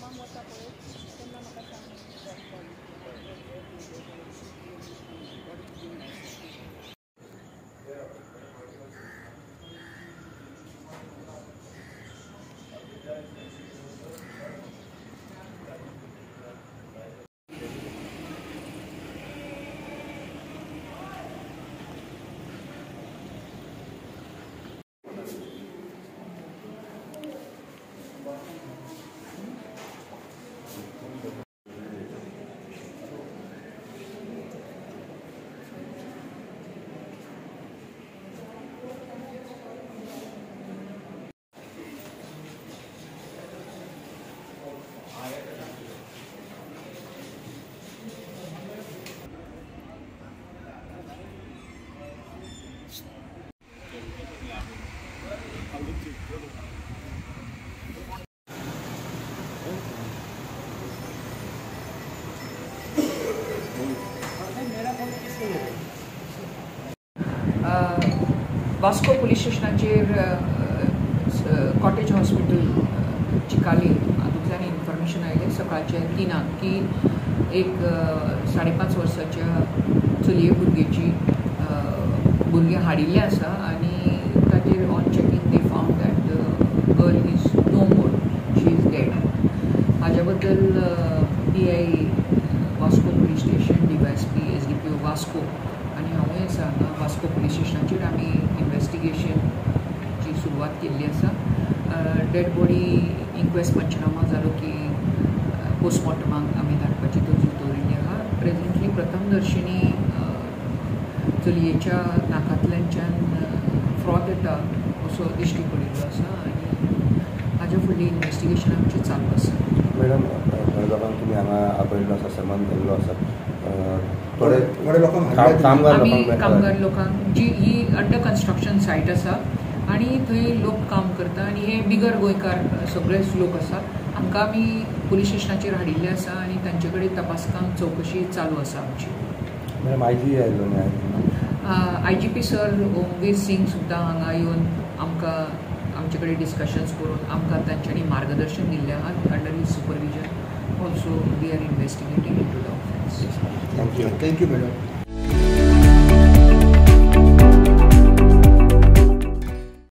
कामाक वता पळय तेन्ना म्हाका सांग. वास्को पुलिस स्टेशनाचेर कॉटेज हॉस्पिटल चिकाली हातूंतल्यान इन्फॉर्मेशन आयलें सकाळचे 3 की एक 5.5 वर्साच्या चलये भुरगे हाडिल्ले आसा आनी ताचेर on checking they found that the girl is no more, she is dead. हाज्या बद्दल PI Vasco police station, DYSP SDPO Vasco आनी हांवूय आसा हांगा वास्को पुलीस स्टेशनाचेर आमी इन्वेस्टिगेशनची सुरवात केल्ली आसा. डेड बॉडी इन्क्वेस्ट पंचनामा जालो की पोस्टमॉर्टमाक आमी धाडपाची तरतूद दवरिल्ली आहा. प्रेझेंटली प्रथमदर्शनी चलयेच्या नाकांतल्यानच्यान फ्रॉथ येता असो दिश्टी पडिल्लो आसा आनी हाज्या फुडली इन्वेस्टिगेशन आमचें चालू आसा. मॅडम, थोड्या लोकांक तुमी हांगा आपयल्लो आसा, सन्मान केल्लो आसा. थोडे कामगार लोकांक जी ही अंडर कन्स्ट्रक्शन सायट आसा आनी थंय लोक काम करता आनी हे बिगर गोंयकार सगळेच लोक आसा. हांकां आमी पुलीस स्टेशनाचेर हाडिल्ले आसा आनी तांचे कडेन तपासकाम चवकशी चालू आसा आमची. मॅडम, IG आयिल्लो न्ही? IGP सर ओमवीर सिंग सुद्दां हांगा येवन आमकां आमचे कडेन डिस्कशन्स करून आमकां तांच्यांनी मार्गदर्शन दिल्लें आहा. Under his supervision also we are investigating into the offence. Thank you. Thank you madam.